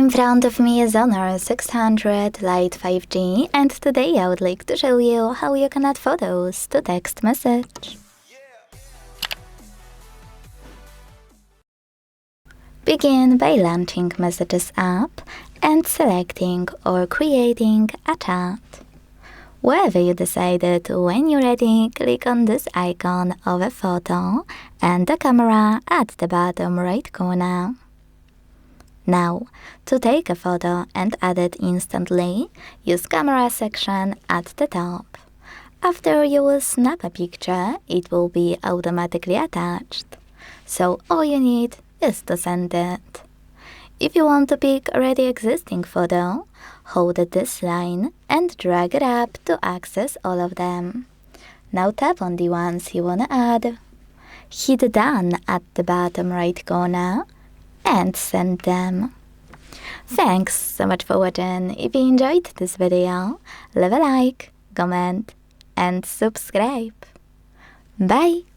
In front of me is Honor 600 Lite 5G, and today I would like to show you how you can add photos to text message. Begin by launching Messages app and selecting or creating a chat. Wherever you decided, when you're ready, click on this icon of a photo and the camera at the bottom right corner. Now, to take a photo and add it instantly, use camera section at the top. After you will snap a picture, it will be automatically attached. So all you need is to send it. If you want to pick a already existing photo, hold this line and drag it up to access all of them. Now tap on the ones you want to add. Hit Done at the bottom right corner and send them. Thanks so much for watching. If you enjoyed this video, leave a like, comment and subscribe. Bye!